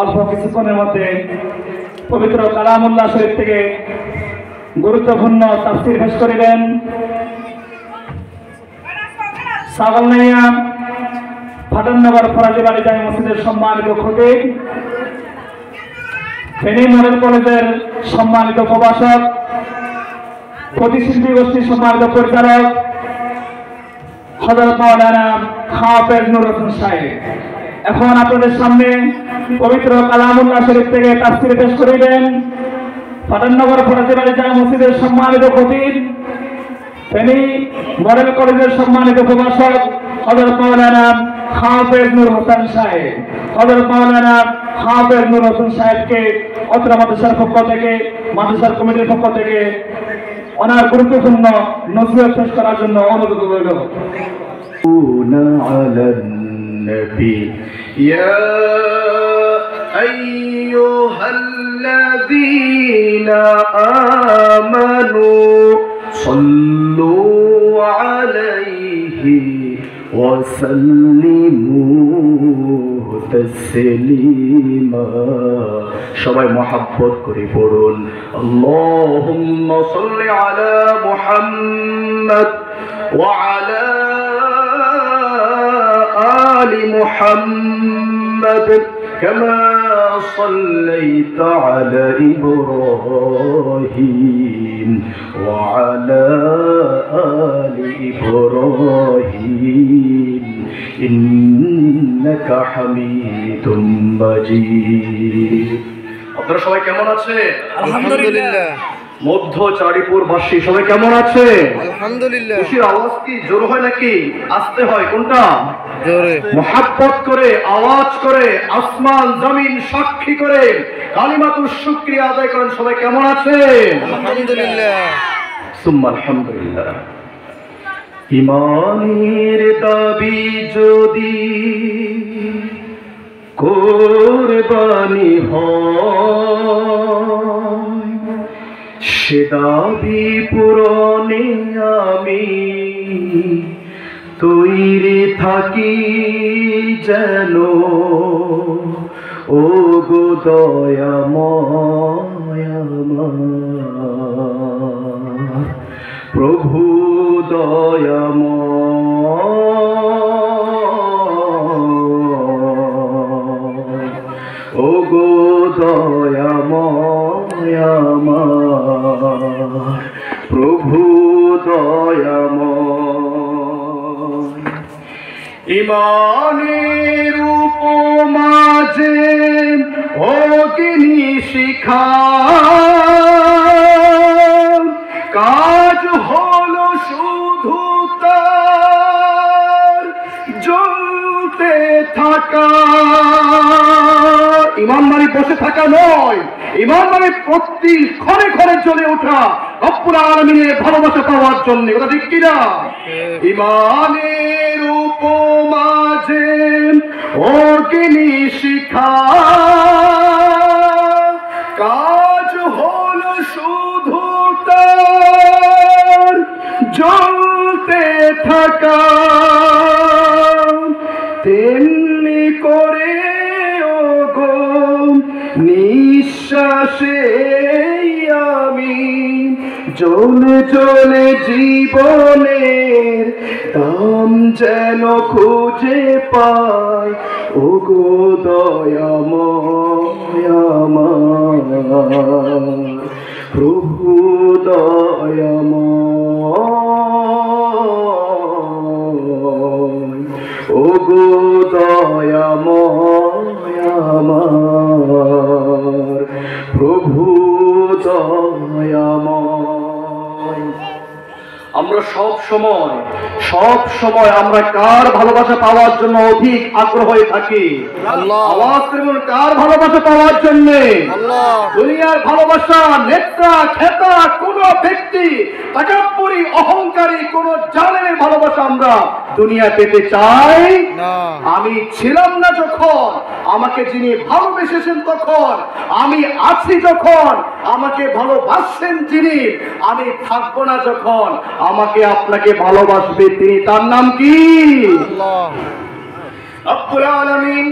অল্প কিছুক্ষণের মধ্যে পবিত্র কালামুল্লাহ শরীফ থেকে গুরুত্বপূর্ণ তাফসীর পেশ করিবেন ছাগলনাইয়া ফাটাননগর ফরাজি বাড়ি জামে মসজিদের সম্মানিত খতিব, ফেনী মডেল কলেজের সম্মানিত প্রভাষক, প্রতিশিল্পী গোষ্ঠীর সম্মানিত পরিচালক হযরত মাওলানা হাফেজ নুর হোসেন সাহেব এখন আপনাদের সামনে পবিত্র কালামুল্লাহ শরীফ থেকে তাফসীর পেশ করিবেন ফাটাননগর ফরাজি বাড়ি জামে মসজিদের সম্মানিত খতিব, ফেনী মডেল কলেজের সম্মানিত প্রভাষক হযরত মাওলানা হাফেজ নুর হোসেন সাহেব। হযরত মাওলানা হাফেজ নুর হোসেন সাহেবকে অত্র মাদ্রাসার পক্ষ থেকে, মাদ্রাসার কমিটির পক্ষ থেকে ওনার গুরুত্বপূর্ণ নসিহত পেশ করার জন্য অনুরোধ রইল। يا أيها الذين آمنوا صلوا عليه وسلموا تسليما সবাই মহব্বত করে পড়ুন আল্লাহুম্মা সাল্লি আলা মুহাম্মদ ওয়া আলা آل محمد كما صليت على إبراهيم وعلى آل إبراهيم إنك حميد مجيد আপনারা সবাই কেমন আছে? আলহামদুলিল্লাহ। মধ্য চারিপুর বাসী সবাই কেমন আছে? আলহামদুলিল্লাহ। খুশির আওয়াজ কি জোর হয় নাকি আস্তে হয়? কোনটা? জোরে। মুহাব্বত করে আওয়াজ করে আসমান জমিন সাক্ষী করে কালিমাতুশ শুকরিয়া আদায় করেন। সবাই কেমন আছে? আলহামদুলিল্লাহ। সুম্মা আলহামদুলিল্লাহ। ঈমানের দাবি যদি কুরবানি হয়, সে দাবি পূরণে আমি তৈরি থাকি যেন ও গো দয়াময় আমার প্রভু দয়াময় ও গো দয়াময় আমার প্রভু দয়াময়। ঈমানের উপমাজে অগ্নি শিখা কাজ হলো শুধু তার জ্বলতে থাকা। ঈমান মানে বসে থাকা নয়, ঈমান মানে প্রতি ক্ষণে ক্ষণে জ্বলে ওঠা রব্বুল আলামিনের ভালোবাসা পাওয়ার জন্য। কথা ঠিক কিনা? ঈমানের উপমাজে অগ্নি শিখা কাজ হলো শুধু তার জ্বলতে থাকা। তেমনি করে ওগো নিঃশ্বাসে আমি জ্বলে জ্বলে জীবনের দাম যেন খুঁজে পাই ওগো দয়াময় আমার প্রভু দয়াময় ওগো দয়াময় আমার প্রভু দয়াময়। আমরা সব সময় আমরা কার ভালোবাসা পাওয়ার জন্য অধিক আগ্রহ হয়ে থাকি? আওয়াজ করুন, কার ভালোবাসা পাওয়ার জন্য? দুনিয়ার ভালোবাসা, নেতা খেতা, কোন ব্যক্তি, তাকাব্বুরি অহংকারী কোন জালেমের ভালোবাসা আমরা দুনিয়া পেতে চাই না। আমি ছিলাম না যখন, আমাকে যিনি ভালোবেসেছেন তখন, আমি আছি যখন, আমাকে ভালোবাসছেন যিনি, আমি থাকবো না যখন, আমাকে আপনাকে ভালোবাসবে তিনি। তার নাম কি? আল্লাহ রব্বুল আলামিন।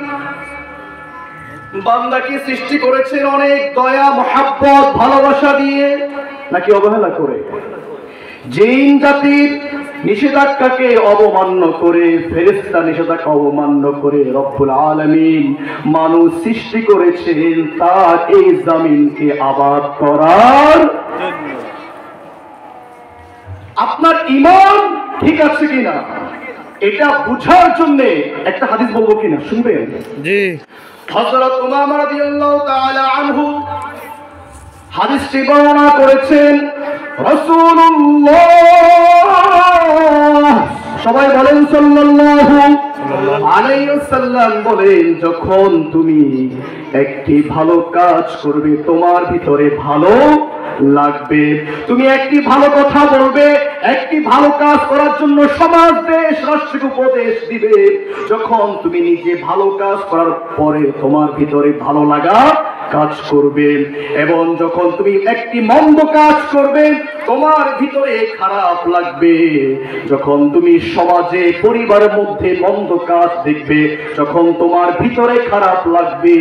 বান্দাকে সৃষ্টি করেছেন অনেক দয়া মহাব্বত ভালোবাসা দিয়ে নাকি অবহেলা করে? জিন জাতির নিষেধাজ্ঞাকে অবমান্য করে, ফেরেশতা নিষেধাজ্ঞা অবমান্য করে রব্বুল আলামিন মানুষ সৃষ্টি করেছেন তার এই জমিনকে আবাদ করার। আপনার ঈমান ঠিক আছে কিনা এটা বুঝার জন্য একটা হাদিস বলবো কিনা, শুনবেন? জি। হযরত উমামা রাদিয়াল্লাহু তাআলা আনহু হাদিসটি বর্ণনা করেছেন। রাসূলুল্লাহ সবাই বলেন সাল্লাল্লাহু আলাইহি ওয়াসাল্লাম বলেন, যখন তুমি একটি ভালো কাজ করবে তোমার ভিতরে ভালো লাগবে, তুমি একটি ভালো কথা বলবে, একটি ভালো কাজ করার জন্য সমাজ দেশ রাষ্ট্রকে উপদেশ দিবে, যখন তুমি নিজে ভালো কাজ করার পরে তোমার ভিতরে ভালো লাগা কাজ করবে, এবং যখন তুমি একটি মন্দ কাজ করবে তোমার ভিতরে খারাপ লাগবে, যখন তুমি সমাজে পরিবারের মধ্যে মন্দ কাজ দেখবে যখন তোমার ভিতরে খারাপ লাগবে,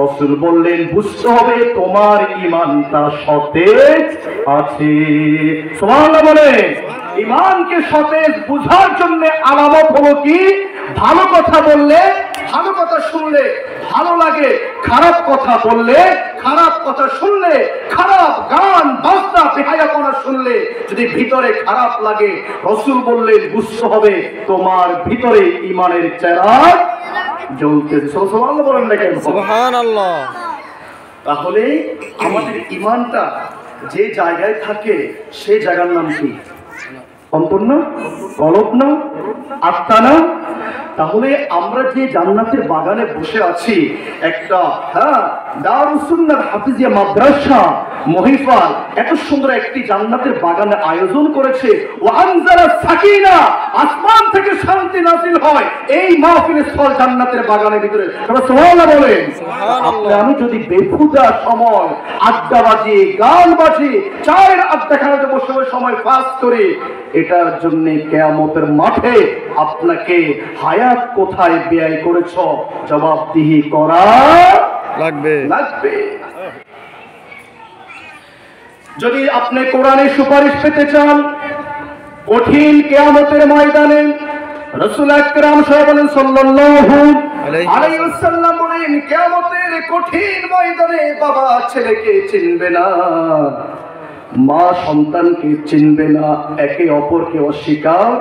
রাসূল বললেন বুঝতে হবে তোমার ঈমানটা সতেজ আছে। সুবহানাল্লাহ বলেন। ঈমানকে সতেজ বুঝার জন্য আলামত হলো কি? ভালো কথা বললে, ভালো কথা শুনলে ভালো লাগে, খারাপ কথা বললে, খারাপ কথা শুনলে, খারাপ গান বাজনা বেহায়াপনা শুনলে যদি ভিতরে খারাপ লাগে, রাসূল বললেন বুঝতে হবে তোমার ভিতরে ঈমানের চেরাগ জ্বলতেছে। সুবহানাল্লাহ বলেন না কেন? সুবহানাল্লাহ। তাহলে আমাদের ঈমানটা যে জায়গায় থাকে সেই জায়গার নাম কি? অন্তর না, কলব না, আত্মা না? তাহলে আমরা যে জান্নাতের বাগানে বসে আছি, একটা দারুস সুন্নাহ হাফিজিয়া মাদ্রাসা মহিফাল এত সুন্দর একটি জান্নাতের বাগানের আয়োজন করেছে, ওয়া আনজালা সাকিনা, আসমান থেকে শান্তি নাযিল হয় এই মাহফিলের স্থল জান্নাতের বাগানের ভিতরে। সুবহানাল্লাহ বলেন। আপনি আমি যদি বেহুদা সময় আড্ডা বাজিয়ে, গান বাজিয়ে, চায়ের আড্ডাখানাতে বসে বসে সময় পাস করে, এটার জন্য কিয়ামতের মাঠে আপনাকে হায়াত কোথায় ব্যয় করেছ জবাবদিহি করা লাগবে। যদি আপনি কোরআনের সুপারিশ পেতে চান কঠিন কিয়ামতের ময়দানে, রাসূল আকরাম সাল্লাল্লাহু আলাইহি ওয়াসাল্লাম বলেন কিয়ামতের কঠিন ময়দানে বাবা ছেলেকে চিনবে না, মা সন্তানকে চিনবে না, একে অপরকে অস্বীকার,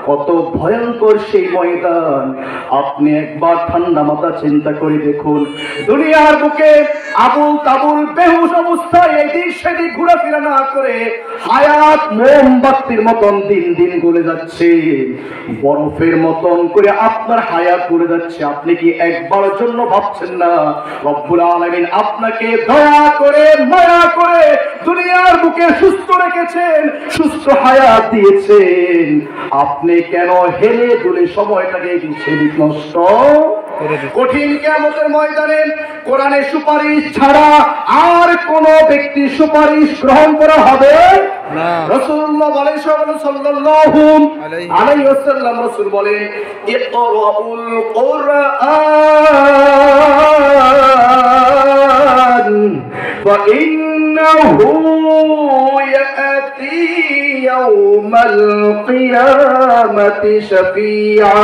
কত ভয়ঙ্কর সেই ময়দান। আপনি একবার ঠান্ডা মাথা চিন্তা করে দেখুন, দুনিয়ার বুকে আবুল তাবুল বেহুশ অবস্থায় এদিক সেদিক ঘোরাফেরা না করে হায়াত মোমবাতির মতন দিন দিন গলে যাচ্ছে, বরফের মতন করে আপনার হায়াত গলে যাচ্ছে। আপনি কি একবারের জন্য ভাবছেন না রব্বুল আলামিন আপনাকে দয়া করে মায়া করে দুনিয়ার বুকে সুস্থ রেখেছেন, সুস্থ হায়াত দিয়েছেন, আপনি কেন হেলে দুলে সময়টাকে সেদিক নষ্ট? কঠিন কিয়ামতের ময়দানে কোরআনের সুপারিশ ছাড়া আর কোন ব্যক্তির সুপারিশ গ্রহণ করা হবে না। রাসূলুল্লাহ বলেন সাল্লাল্লাহু আলাইহি ওয়াসাল্লাম, রাসূল বলেন ইকরাউল কুরআন ফাইন্নাহু ইয়াতি ইয়াউমাল কিয়ামাতি শাফিআ।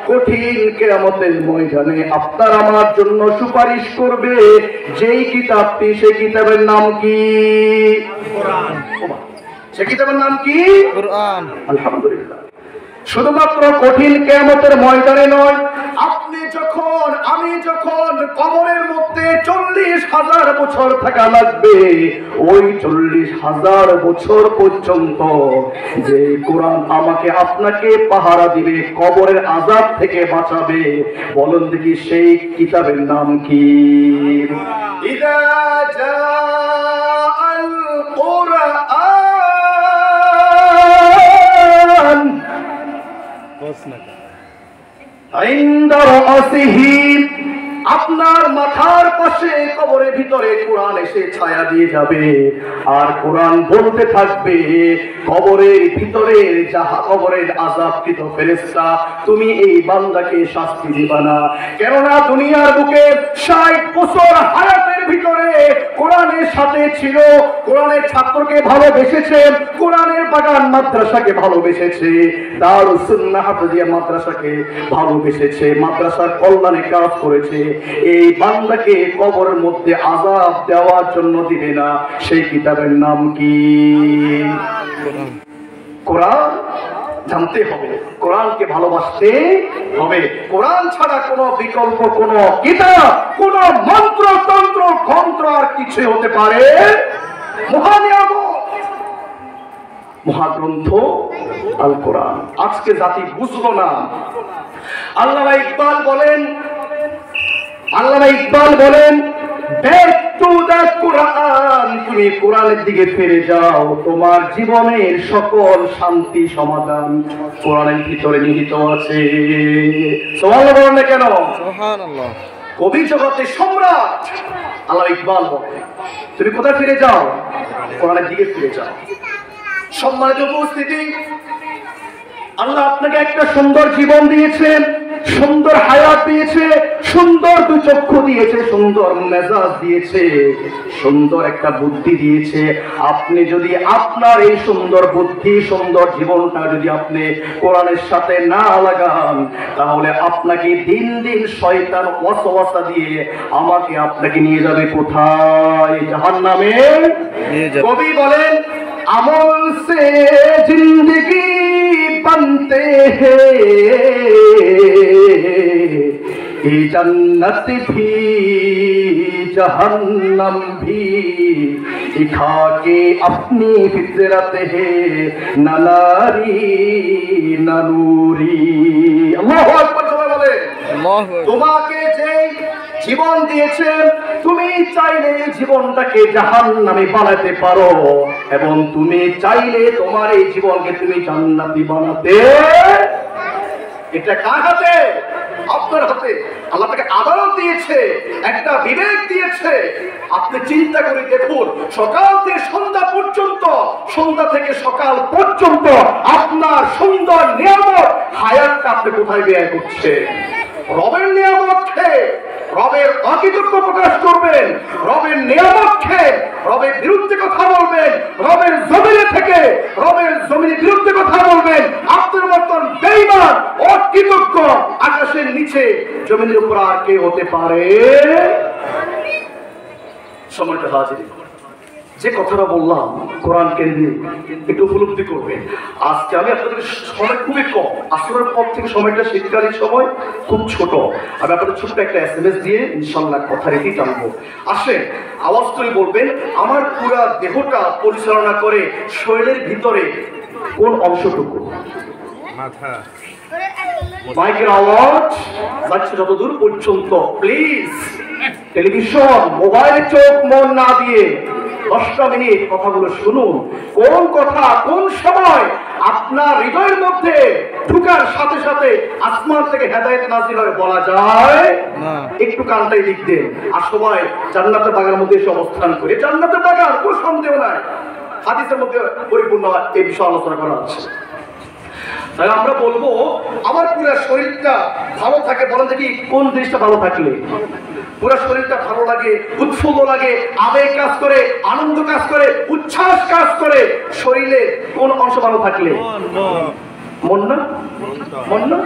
কঠিন কিয়ামতের ময়দানে আপনার আমার জন্য সুপারিশ করবে যেই কিতাবটি, সেই কিতাবের নাম কি? কোরআন। সে কিতাবের নাম কি? কোরআন। আলহামদুলিল্লাহ। শুধুমাত্র কঠিন কিয়ামতের ময়দানে নয়, আপনি যখন, আমি যখন কবরের মধ্যে 40,000 বছর থাকা লাগবে, ওই 40,000 বছর পর্যন্ত যে কোরআন আমাকে আপনাকে পাহারা দিবে, কবরের আযাব থেকে বাঁচাবে, বলুন দেখি সেই কিতাবের নাম কি? ইযা জাআল কুরআন عند رأسه আপনার মাথার পাশে কবরের ভিতরে কোরআন এসে ছায়া দিয়ে যাবে, আর কোরআন বলতে থাকবে, কবরের ভিতরে কবরের আযাবকৃত ফেরেশতা, তুমি এই বান্দাকে শাস্তি দিবা না। কেননা দুনিয়ার বুকে 60 বছর হায়াতের ভিতরে কোরআনের সাথে ছিল, কোরআনের ছাত্রকে ভালোবেসেছে, কোরআনের বাগান মাদ্রাসাকে ভালোবেসেছে, দারুস সুন্নাহ হাফেজিয়া মাদ্রাসাকে ভালোবেসেছে, মাদ্রাসার কল্যাণে কাজ করেছে। এই বান্দাকে কবরের মধ্যে আযাব দেওয়ার জন্য দিবে না। সেই কিতাবের নাম কি? কোরআন। জানতে হবে, কোরআনকে ভালোবাসতে হবে। কোরআন ছাড়া কোনো বিকল্প কোনো কিতাব, কোনো মন্ত্র তন্ত্র গ্রন্থ আর কিছু হতে পারে মহাগ্রন্থ আল কোরআন। আজকে জাতি বুঝলো না। আল্লামা ইকবাল বলেন ব্যাক টু দ্য কোরআন, তুমি কোরআনের দিকে ফিরে যাও, তোমার জীবনের সকল শান্তি সমাধান কোরআনের ভিতরে নিহিত আছে। সুবহানাল্লাহ বলেন না কেন? সুবহানাল্লাহ। কবি জগতের সম্রাট আল্লামা ইকবাল বলেন তুমি কোথায় ফিরে যাও? কোরআনের দিকে ফিরে যাও। সম্মানিত উপস্থিতি, আল্লাহ আপনাকে একটা সুন্দর জীবন দিয়েছেন, সুন্দর হায়াত দিয়েছে, সুন্দর দুচক্ষু দিয়েছে, সুন্দর মেজাজ দিয়েছে, সুন্দর একটা বুদ্ধি দিয়েছে। আপনি যদি আপনার এই সুন্দর বুদ্ধি, সুন্দর জীবনটা যদি আপনি কোরআনের সাথে না লাগান, তাহলে আপনাকে দিন দিন শয়তান ওয়াসওয়াসা দিয়ে আমাকে আপনাকে নিয়ে যাবে কোথায়? জাহান্নামে। কবি বলেন अमल से जिंदगी बनते हैं, ये जन्नत भी जहन्नम भी, दिखा के अपनी फितरत है न नारी न नूरी। अल्लाहु আকবার। সবাই বলে তোমাকে যে জীবন দিয়েছেন, তুমি চাইলে জীবনটাকে জাহান্নামে বানাতে পারো, এবং তুমি চাইলে তোমার এই জীবনকে তুমি জান্নাতি বানাতে। এটা কার হাতে? আপনার হাতে। আল্লাহ তাকে আদালত দিয়েছে, একটা বিবেক দিয়েছে। আপনি চিন্তা করে দেখুন, সকাল থেকে সন্ধ্যা পর্যন্ত, সন্ধ্যা থেকে সকাল পর্যন্ত আপনার সুন্দর নিয়ামত হায়াতটা আপনি কোথায় ব্যয় করছে? রবের নিয়ামত খেয়ে রবের অকৃতজ্ঞ প্রকাশ করবেন, রবের নিয়ামত খেয়ে রবের বিরুদ্ধে কথা বলবেন, রবের জমিনে থেকে রবের জমিনের বিরুদ্ধে কথা বলবেন। আপনার মতন বেঈমান অকৃতজ্ঞ আকাশের নিচে জমিনের উপর আর কে হতে পারে? সময়টা হাজির। যে কথাটা বললাম কোরআন কেন্দ্রিক, একটু উপলব্ধি করবেন। আজকে আমি আপনাদের সময় খুবই কম, আসরের পর থেকে সময়টা শীতকালীন সময় খুব ছোট। আমি আপনাদের ছোট্ট একটা SMS দিয়ে ইনশাল্লাহ কথা রেখেই টানবো। আসেন, আওয়াজ করে বলবেন আমার পুরা দেহটা পরিচালনা করে শরীরের ভিতরে কোন অংশটুকু? মাথা। মাইকের আওয়াজ যাচ্ছে যতদূর পর্যন্ত। প্লিজ টেলিভিশন, মোবাইলে চোখ মন না দিয়ে 10টা মিনিট কথাগুলো শুনুন। কোন কথা কোন সময় আপনার হৃদয়ের মধ্যে ঢুকার সাথে সাথে আসমান থেকে হেদায়েত নাযিল হয় বলা যায় না। একটু কানটাই দিক দেন। আর সবাই জান্নাতের বাগানের মধ্যে এসে অবস্থান করে, জান্নাতের বাগান কোনো সন্দেহ নাই, হাদিসের মধ্যে পরিপূর্ণ এই বিষয়ে আলোচনা করা আছে। তাহলে আমরা বলবো আমার পুরো শরীরটা ভালো থাকে। বলেন দেখি কোন জিনিসটা ভালো থাকলে পুরো শরীরটা ভালো লাগে, উৎফুল্ল লাগে, আবেগ কাজ করে, আনন্দ কাজ করে, উচ্ছ্বাস কাজ করে? শরীরে কোন অংশ ভালো থাকলে? মন না? মন না?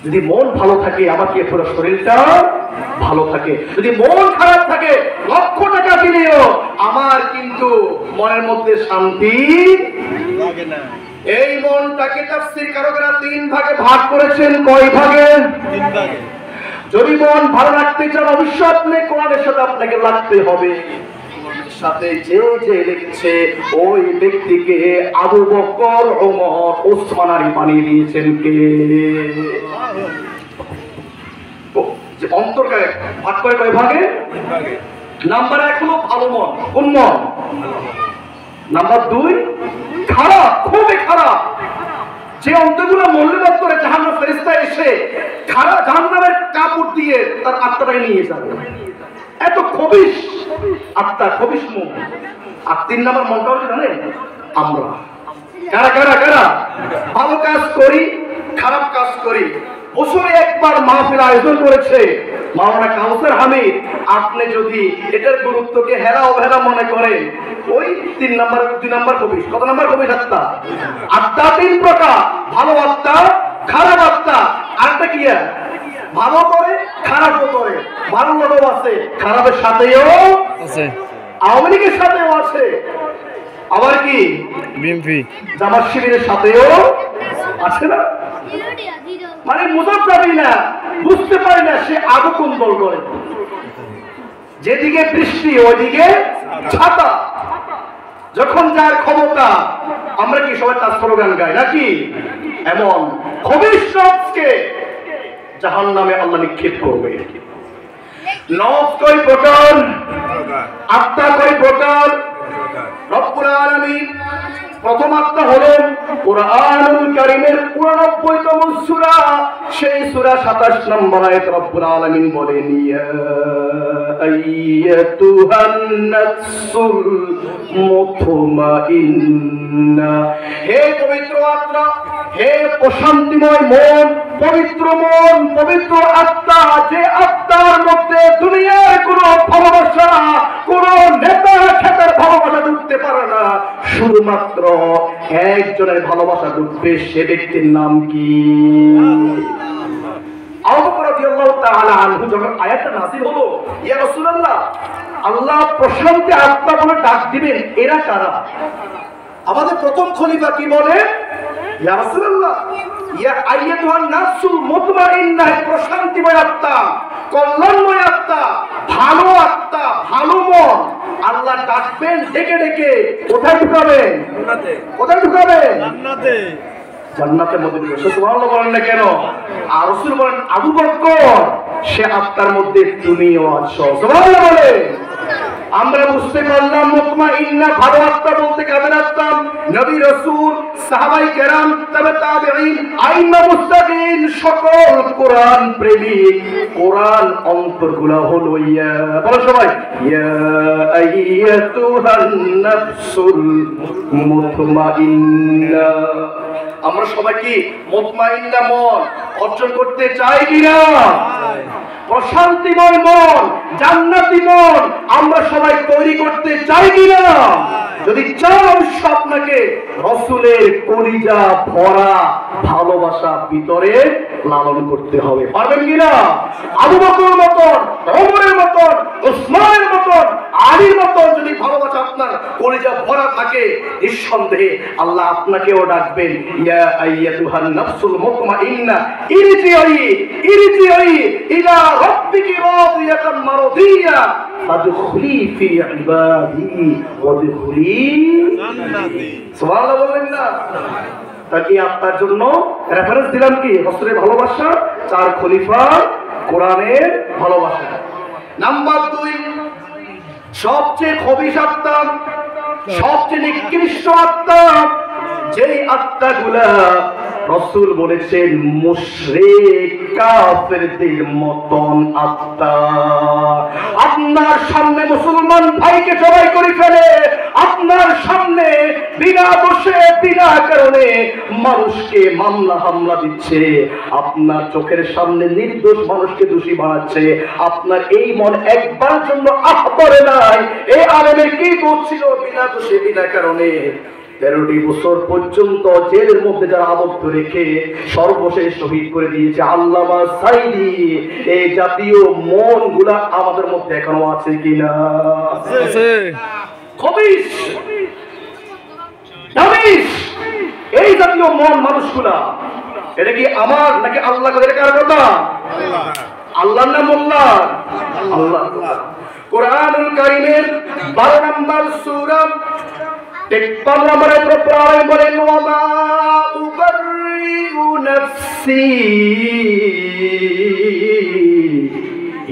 যদি মন ভালো থাকে আমার কি পুরো শরীরটা ভালো থাকে। যদি মন খারাপ থাকে, লক্ষ টাকা দিলেও আমার কিন্তু মনের মধ্যে শান্তি লাগে না। এই মনটাকে তাফসীর কারকেরা 3 ভাগে ভাগ করেছেন। কয় ভাগে? 3 ভাগে। যদি মন ভালো রাখতে চান অবশ্যই আপনি কোরআনের সাথে আপনাকে লাগতে হবে। কোরআনের সাথে যে যে লিখছে ওই ব্যক্তিকে আবু বকর, ওমর, ওসমান আলী বানিয়ে দিয়েছেন কে? যে অন্তরকে ভাগ করে কয় ভাগে? 3 ভাগে। নাম্বার 1 হলো ভালো মন। কোন মন? নাম্বার 2 খারাপ, খুবই খারাপ। যে অন্তরগুলো মূল্যবোধ করে জাহান্নাম ফেরেশতা এসে জাহান্নামের কাপড় দিয়ে তার আত্মাটাকে নিয়ে যাবে। এত খবিশ আত্মা, খবিশ মন। আর 3 নম্বর মনটা হচ্ছে জানেন, আমরা কারা কারা কারা ভালো কাজ করি, খারাপ কাজ করি। বছরে একবার মাহফিল আয়োজন করেছে মাওলানা কাউসার হামিদ। আপনি যদি এটার গুরুত্বকে হেরা অবহেলা মনে করেন, ওই 2 নম্বর খবিশ। কত নম্বর খবিশ আত্মা? আত্মা 3 প্রকার, ভালো আত্মা, খারাপ আত্মা, আরেকটা কি ভালো করে খারাপও করে। ভালো লোক আছে, খারাপের সাথেও আছে, আওয়ামী লীগের সাথেও আছে, আবার কি বিএমপি জামাত শিবিরের সাথেও আছে না। মানে মুজাব যাবি না, বুঝতে পারি না সে আগে কোন দল করে। যেদিকে বৃষ্টি ওইদিকে ছাতা, যখন যার ক্ষমতা আমরা কি সবাই তার স্লোগান গাই নাকি? এমন খবিশ নফসকে জাহান্নামে আল্লাহ নিক্ষেপ করবে। নফস কয় প্রকার, আত্মা কয় প্রকার? রব্বুল আলামিন প্রথম আত্মা হলেন কুরআনুল কারীমের 89তম সূরা, সেই সূরা 27 নম্বর আয়াত রব্বুল আলামিন বলেন, ইয়া আইয়াতুহান নাফসুল মুতমাইন্না, হে পবিত্র আত্মা, হে প্রশান্তিময় মন, পবিত্র মন, পবিত্র আত্মা, যে আত্মার মধ্যে দুনিয়ার কোনো ভালোবাসা, কোনো নেতা খেতার ভালোবাসা ঢুকতে পারে না, শুধুমাত্র একজনের ভালোবাসা ঢুকবে, সে ব্যক্তির নাম কি? আবু বকর রাদিয়াল্লাহু তাআলা আনহু যখন আয়াতটা নাযিল হলো, ইয়া রাসূলুল্লাহ, আল্লাহ প্রশান্তি আত্মা বলে ডাক দিবেন, এরা কারা? আমাদের প্রথম খলিফা কি বলে? ইয়া রাসূলুল্লাহ, ইয়া আইয়াতুহান নাফসুল মুতমাইন্নাহ, প্রশান্তিময় আত্মা, কল্যাণময় আত্মা, ভালো আত্মা, ভালো মন। আল্লাহ ডাকবেন ডেকে ডেকে, কোথায় ঢুকাবেন? জান্নাতে। কোথায় ঢুকাবেন? জান্নাতে। জান্নাতের মধ্যে ঢুকাবেন। সুবহানাল্লাহ বলেন না কেন? আর রাসূল বলেন, আবু বকর, সে আত্মার মধ্যে তুমিও আছো। সুবহানাল্লাহ বলেন। আমরা বুঝতে পারলাম মুতমাইন্না ভালো আত্মা বলতে কাদের আত্মা? নবী রাসূল, সাহাবায়ে কেরাম, তবে তাবেঈন, আইম্মা মুস্তাকিন, সকল কোরআন প্রেমিক। কোরআন অন্তরগুলো হলো ইয়া, বলো সবাই, ইয়া আইয়াতুহান নাফসুল মুতমাইন্না। আমরা সবাই কি মুতমাইন্না মন অর্জন করতে চাই কিনা? প্রশান্তিময় মন, জান্নাতি মন আমরা সবাই তৈরি করতে চাই কিনা? যদি চাও, আপনাকে রাসূলের কলিজা ভরা ভালোবাসা ভিতরে লালন করতে হবে। পারবেন কিনা? আবু বকরের মতন, ওমরের মতন, ওসমানের মতন, আলীর মতন যদি ভালোবাসা আপনার কলিজা ভরা থাকে, নিঃসন্দেহে আল্লাহ আপনাকেও ডাকবেন, ইয়া আইয়াতুহান নাফসুল মুতমাইন্না ইরজিই ইলা রাব্বিকি রাদিয়াতান মারদিয়া ফাদখুলি ফি ইবাদি ওয়াদখুলি জান্নাতি। সুবহানাল্লাহ বললেন না? তাই আপনার জন্য রেফারেন্স দিলাম কি? রাসূলের ভালোবাসা, 4 খলিফা, কোরআনের ভালোবাসা। নাম্বার 2, সবচেয়ে খবিশ আত্মা, সবচেয়ে নিকৃষ্ট আত্মা, যেই আত্মাগুলা রাসূল বলেছেন মুশরিক কাফেরদের মতন আত্মা। আপনার সামনে মুসলমান ভাইকে জবাই করে ফেলে, আপনার সামনে বিনা দোষে বিনা কারণে মানুষকে মামলা হামলা দিচ্ছে, আপনার চোখের সামনে নির্দোষ মানুষকে দোষী বানাচ্ছে, আপনার এই মন একবার জন্য করে নাই এই আলেমের কি দোষ ছিল বিনা দোষে বিনা কারণে? 13টি বছর পর্যন্ত জেলের মধ্যে যারা আবদ্ধ রেখে সর্বশেষ শহীদ করে দিয়েছে আল্লামা সাঈদী। এই জাতীয় মন গুলা আমাদের মধ্যে এখনো আছে কিনা? আছে। খবিশ, খবিশ, এই জাতীয় মন মানুষগুলা, এটা কি আমার নাকি আল্লাহ কার কথা? আল্লাহ না মোল্লা? আল্লাহ। কোরআনুল কারীমের 12 নম্বর সূরা 53 নম্বর আয়াতে প্রায় বলেন, ওয়ামা উবাররিউ নাফসি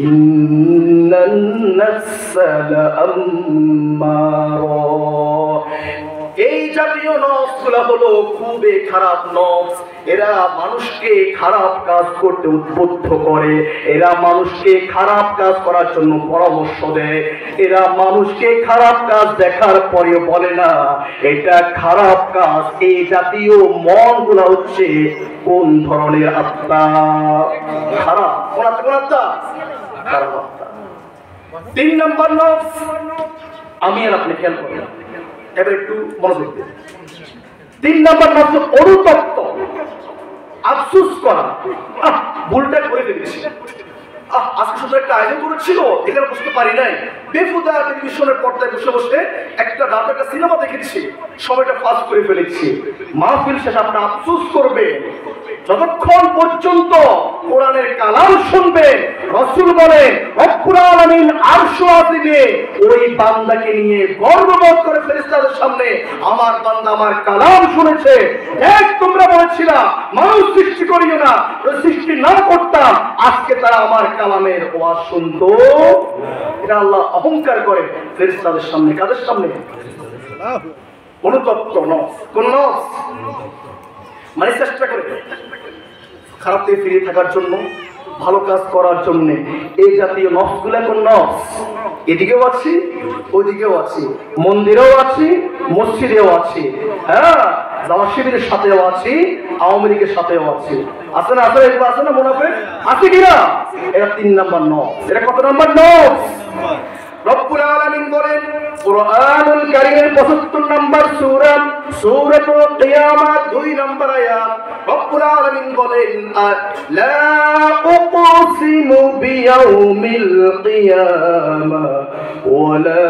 ইন্নান নাফসা লাআম্মারা। এই জাতীয় নফসগুলো হলো খুবই খারাপ নফস। এরা মানুষকে খারাপ কাজ করতে উদ্বুদ্ধ করে, এরা মানুষকে খারাপ কাজ করার জন্য পরামর্শ দেয়, এরা মানুষকে খারাপ কাজ দেখার পরেও বলে না এটা খারাপ কাজ। এই জাতীয় মনগুলো হচ্ছে কোন ধরনের আত্মা? খারাপ। কোন আত্মা? কোন আত্মা? খারাপ আত্মা। 3 নম্বর নফস, আমি আর আপনি খেয়াল করি, এবার একটু মনোযোগ দিন। 3 নম্বর নফস অনুতপ্ত, আফসোস করা, ভুলটা করে ফেলেছি, আজকে শুধু একটা আয়োজন করেছিল এখানে বুঝতে পারি নাই, বেফুদা টেলিভিশনের পর্দায় বসে বসে একটা রাত একটা সিনেমা দেখেছি, সময়টা পাস করে ফেলেছি। মাহফিল শেষে আপনি আফসোস করবেন যতক্ষণ পর্যন্ত কোরআনের কালাম শুনবেন। রাসূল বলেন রব্বুল আলামিন আরশ আজিমে ওই বান্দাকে নিয়ে গর্ববোধ করে ফেরেশতাদের সামনে, আমার বান্দা আমার কালাম শুনেছে। এক তোমরা বলেছিলা মানুষ সৃষ্টি করিও না, সৃষ্টি না করতাম, আজকে তারা আমার কালামের ওয়াজ শুনতো। এটা আল্লাহ অহংকার করে ফেরেশতাদের সামনে। কাদের সামনে? অনুতপ্ত নফস। কোন নফস? মানে চেষ্টা করে খারাপ থেকে ফিরে থাকার জন্য, ভালো কাজ করার জন্য। এই জাতীয় নফসগুলো কোন নফস? এদিকেও আছি, ওইদিকেও আছি, মন্দিরেও আছি, মসজিদেও আছি, হ্যাঁ জামাত শিবিরের সাথেও আছি, আওয়ামী লীগের সাথেও আছি। আছে না? এগুলো আছে না? মুনাফিক আছে কিনা? এটা 3 নম্বর নফস। এটা কত নম্বর নফস? রব্বুল আলামিন বলেন কুরআনুল কারীমের 75 নম্বর সূরা, সূরাতুল কিয়ামাত 2 নম্বর আয়াত। রব্বুল আলামিন বলেন লা উকসিমু বিয়াউমিল কিয়ামা ওয়া লা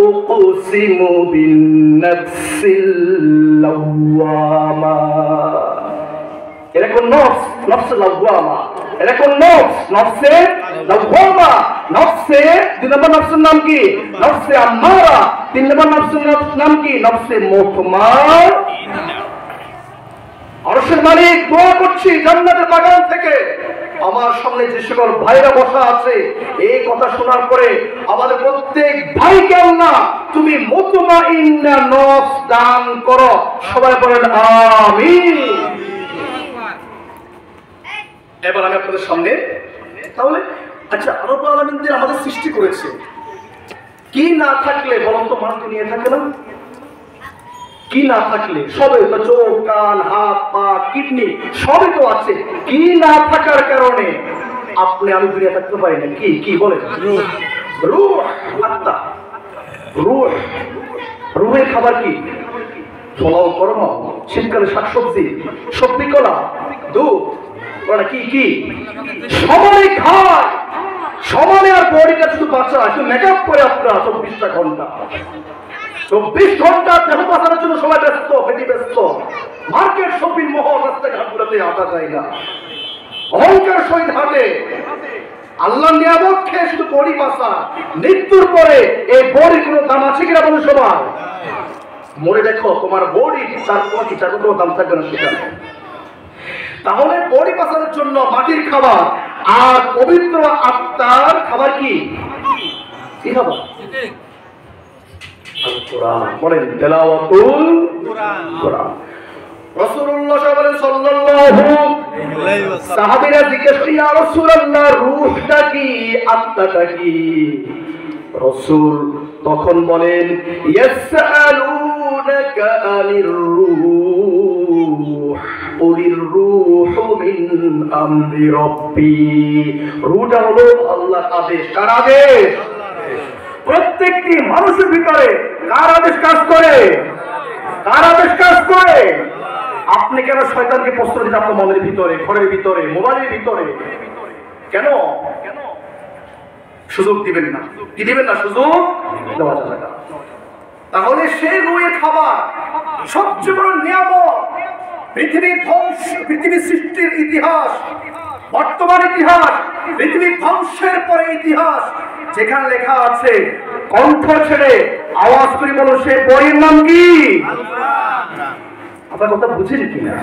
উকসিমু বিন নাফসিল লাওয়ামা। এটা কোন নফস? নফসে লাওয়ামা। এটা কোন নফস? নফসে লাওয়ামা। নফসে 2 নম্বর নফসের নাম কি? নফসে আম্মারা। 3 নম্বর নফসের নাম কি? নফসে মুতমাইন্না। আরশের মালিক দোয়া করছি জান্নাতের বাগান থেকে আমার সামনে যে সকল ভাইরা বসা আছে, এই কথা শোনার পরে আমাদের প্রত্যেক ভাইকে আল্লাহ তুমি মুতমাইন্না নফস দান করো। সবাই বলেন আমিন। এবার আমি আপনাদের সামনে, তাহলে আচ্ছা রব্বুল আলামিন যে আমাদের সৃষ্টি করেছে, কি না থাকলে বলুন তো মানুষ দুনিয়া থাকে না? কি না থাকলে? সবে তো চোখ, কান, হাত, পা, কিডনি সবই তো আছে। কি না থাকার কারণে আপনি আমি দুনিয়া থাকতে পারি না? কি কি বলে? রূহ, আত্মা। রূহ, রূহের খাবার কি? পোলাও, কর্ম, শীতকালে শাকসবজি, সবজি, কলা, দুধ, ওরা কি কি সমানে খায়, সমানে। আর বডিটা শুধু বাঁচা, শুধু মেকআপ করে আপনারা 24টা ঘন্টা, 24 ঘন্টা দেহ বাঁচানোর জন্য সবাই ব্যস্ত, ব্যস্ত। মার্কেট, শপিং মহল, রাস্তাঘাটগুলোতে হাঁটা যায় না, অহংকার সহিত হাঁটে। আল্লাহ নিয়ামত খেয়ে শুধু বডি বাঁচা। মৃত্যুর পরে এই বডির কোনো দাম আছে কিনা বলুন সবাই? মরে দেখো তোমার বডি তার কোনো দাম থাকবে না সেখানে। তাহলে বডি বাঁচানোর জন্য মাটির খাবার আর পবিত্র আত্মার খাবার কি? কি খাবার? কোরআন। বলেন তেলাওয়াতুল কোরআন। রাসূলুল্লাহ সাল্লাল্লাহু আলাইহি ওয়াসাল্লাম সাহাবীরা জিজ্ঞেস করে ইয়া রাসূলুল্লাহ রূহটা কি, আত্মাটা কি? রাসূল তখন বলেন ইয়াসআলুনাকা আনির রূহ কুলির রূহু মিন আমরি রাব্বি। রূহটা হলো আল্লাহর আদেশ। কার আদেশ? প্রত্যেকটি মানুষের ভিতরে কার আদেশ কাজ করে? কার আদেশ কাজ করে? আপনি কেন শয়তানকে প্রশ্ন দিতে আপনার মনের ভিতরে, ঘরের ভিতরে, মোবাইলের ভিতরে? কেন সুযোগ দিবেন না? কি দিবেন না? সুযোগ দেওয়া যাবে না। তাহলে সেই রুহের খাবার সবচেয়ে বড় নিয়ামত। পৃথিবীর ধ্বংস, পৃথিবীর সৃষ্টির ইতিহাস, বর্তমান ইতিহাস, পৃথিবীর ধ্বংসের পরে ইতিহাস, যেখানে লেখা আছে কণ্ঠ ছেড়ে আওয়াজ করে বলো সে বইয়ের নাম কি? আপনার কথা বুঝেন কিনা?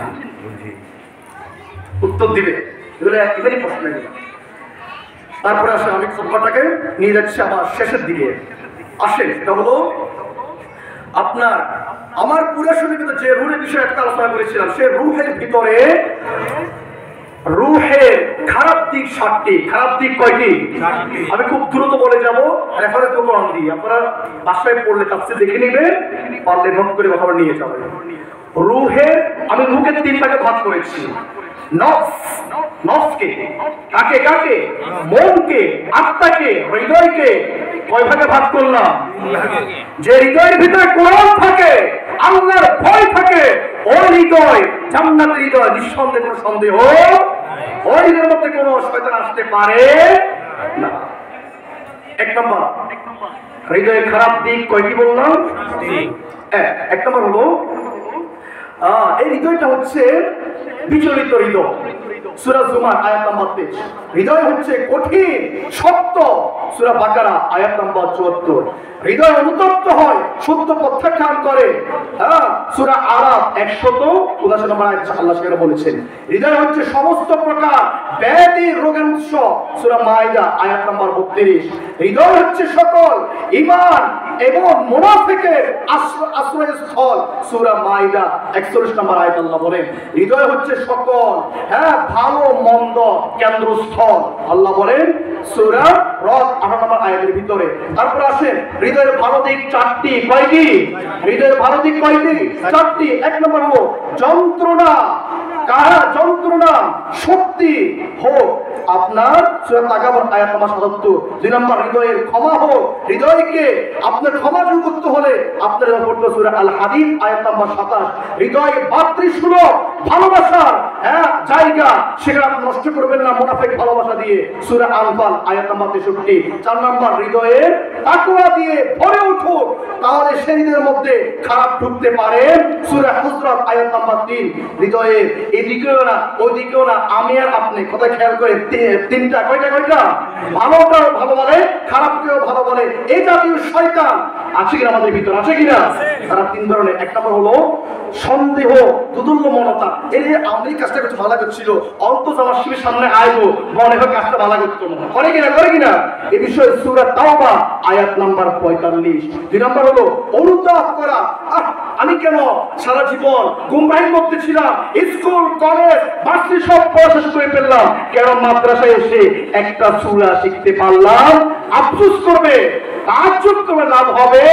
উত্তর দিবে। এগুলো একেবারেই প্রশ্ন। তারপরে আসে আমি খুতবাটাকে নিয়ে যাচ্ছি আমার শেষের দিকে। আসেন, এটা হলো আপনার আমার পুরো শরীরে যে রুহের বিষয়ে একটা আলোচনা করেছিলাম, সে রুহের ভিতরে রুহের খারাপ দিক 7টি। খারাপ দিক কয়টি? আমি খুব দ্রুত বলে যাব, রেফারেন্স কোরআন দিয়ে আপনারা বাসায় পড়লে তাফসীর দেখে নেবেন, পারলে নোট করে কথা নিয়ে যাবেন। রুহের আমি রুহকে 3 ভাগে ভাগ করেছি। নফস, নফসকে কাকে কাকে? মনকে, আত্মাকে, হৃদয়কে কয় ভাগে ভাগ করলাম? যে হৃদয়ের ভিতরে কোরআন থাকে, আল্লাহর ভয় থাকে, ওই হৃদয় জান্নাতের হৃদয়, নিঃসন্দেহে কোনো সন্দেহ ওই হৃদয়ের মধ্যে কোনো শয়তান আসতে পারে না। 1 নম্বর হৃদয়ের খারাপ দিক কয়টি বললাম? 1 নম্বর হলো এই হৃদয়টা হচ্ছে বিচলিত হৃদয়। সূরা জুমার আয়াত নাম্বার 23। হৃদয় হচ্ছে কঠিন, শক্ত। সূরা বাকারা আয়াত নাম্বার 74। হৃদয় অনুতপ্ত হয়, সত্য প্রত্যাখ্যান করে। সূরা আরাফ 179 নম্বর আয়াতে আল্লাহ সেখানে বলেছেন হৃদয় হচ্ছে সমস্ত প্রকার ব্যাধি রোগের উৎস। সূরা মাইদা আয়াত নাম্বার 32। হৃদয় হচ্ছে সকল ঈমান এবং মুনাফিকের আশ্রয়স্থল। সূরা মাইদা 41 নম্বর আয়াত আল্লাহ বলেন হৃদয় হচ্ছে সকল ভালো মন্দ কেন্দ্রস্থল। আল্লাহ বলেন সূরা রদ 18 নম্বর আয়াতের ভিতরে। তারপর আসেন হৃদয়ের ভালো দিক 4টি। কয়টি? হৃদয়ের ভালো দিক কয়টি? 4টি। 1 নম্বর হলো যন্ত্রণা। কারা? যন্ত্রণা শক্তি হোক আপনার সূরা তাগাবুর আয়াত নাম্বার 77। 2 নম্বর হৃদয়ের ক্ষমা হোক। হৃদয়কে আপনার ক্ষমা করতে হলে আপনার পড়তে সূরা আল হাদীদ আয়াত নাম্বার 27। হৃদয় ভাতৃসুলভ ভালোবাসার জায়গা, সেটা আপনি নষ্ট করবেন না মুনাফিক ভালোবাসা দিয়ে। সূরা আনফাল আয়াত নাম্বার 63। 4 নম্বর হৃদয়ের তাকওয়া দিয়ে ভরে উঠুক, তাহলে সেই হৃদয়ের মধ্যে খারাপ ঢুকতে পারে। সূরা হুজরাত আয়াত নাম্বার 3। হৃদয়ের এদিকেও না ওদিকেও না, আমি আর আপনি কথা খেয়াল করে 3টা কয়টা? ভালোটা ভালো বলে, খারাপকেও ভালো বলে, এই জাতীয় শয়তান আছে কিনা আমাদের ভিতর? আছে কিনা? তারা 3 ধরনের। 1 নম্বর হলো সন্দেহ, দুদুল্য মনতা। এই যে আমি কাজটা করতে ভালো করছিল, অন্ত যাওয়ার শিবের সামনে আইবো, মনে হয় কাজটা ভালো করতো না, করে কিনা? করে কিনা? এই বিষয়ে সূরা তাওবা আয়াত নাম্বার 45। 2 নম্বর হলো অনুতাপ করা। আমি কেন সারা জীবন গুমরাহির মধ্যে ছিলাম, স্কুল কলেজ ভার্সিটি সব পড়া শেষ করে ফেললাম, কেন মাদ্রাসায় এসে একটা সূরা শিখতে পারলাম? আফসোস করবে, তাজ্জুব করবে, লাভ হবে।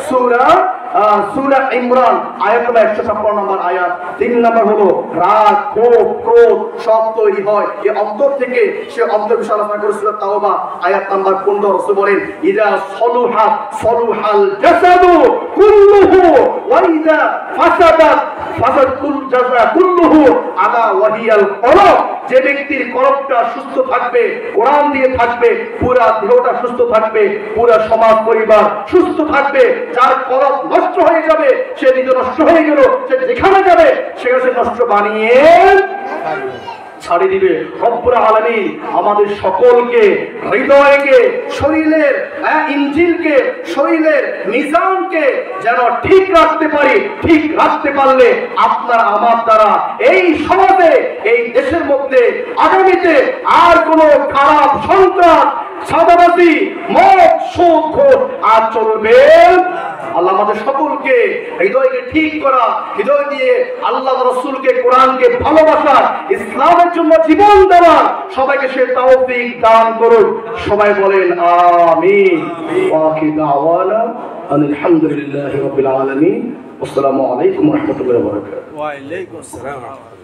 সূরা ইমরান আয়াত নাম্বার 156 নম্বর আয়াত। 3 নম্বর হলো রাগ, ক্ষোভ, ক্রোধ সব তৈরি হয় এই অন্তর থেকে। সে অন্তর বিষয়ে আলোচনা করে সূরা তাওবা আয়াত নাম্বার 15। রাসূল বলেন ইযা সলুহা সলুহাল জাসাদু কুল্লুহু ওয়া ইযা ফাসাদাত ফাসাদ কুল্লুহু আলা ওয়াহিয়াল কলব। যে ব্যক্তির কলবটা সুস্থ থাকবে, কোরআন দিয়ে থাকবে, পুরা দেহটা সুস্থ থাকবে, পুরা সমাজ পরিবার সুস্থ থাকবে। যার কলব নষ্ট হয়ে যাবে, সে নিজে নষ্ট হয়ে গেল, সে যেখানে যাবে সেখানে সে নষ্ট বানিয়ে ছাড়িয়ে দিবে। রব্বুল আলামিন আমাদের সকলকে হৃদয়কে, শরীরের ইঞ্জিনকে, শরীরের মিজানকে যেন ঠিক রাখতে পারি। ঠিক রাখতে পারলে আপনার আমার দ্বারা এই সমাজে, এই দেশের মধ্যে আগামীতে আর কোনো খারাপ সন্ত্রাস, সাদাবাজি, মদ, সুদ, ঘুষ আর চলবে। আল্লাহ আমাদের সকলকে হৃদয়কে ঠিক করা, হৃদয় দিয়ে আল্লাহ রাসূলকে, কোরআনকে ভালোবাসা, ইসলামের জন্য জীবন দেওয়া, সবাইকে সে তৌফিক দান করুন। সবাই বলেন আমিন। ওয়া আখিরু দাওয়ানা আলহামদুলিল্লাহি রাব্বিল আলামিন। আসসালামু আলাইকুম ওয়া রাহমাতুল্লাহি ওয়া বারাকাতুহু। ওয়া আলাইকুম আসসালাম।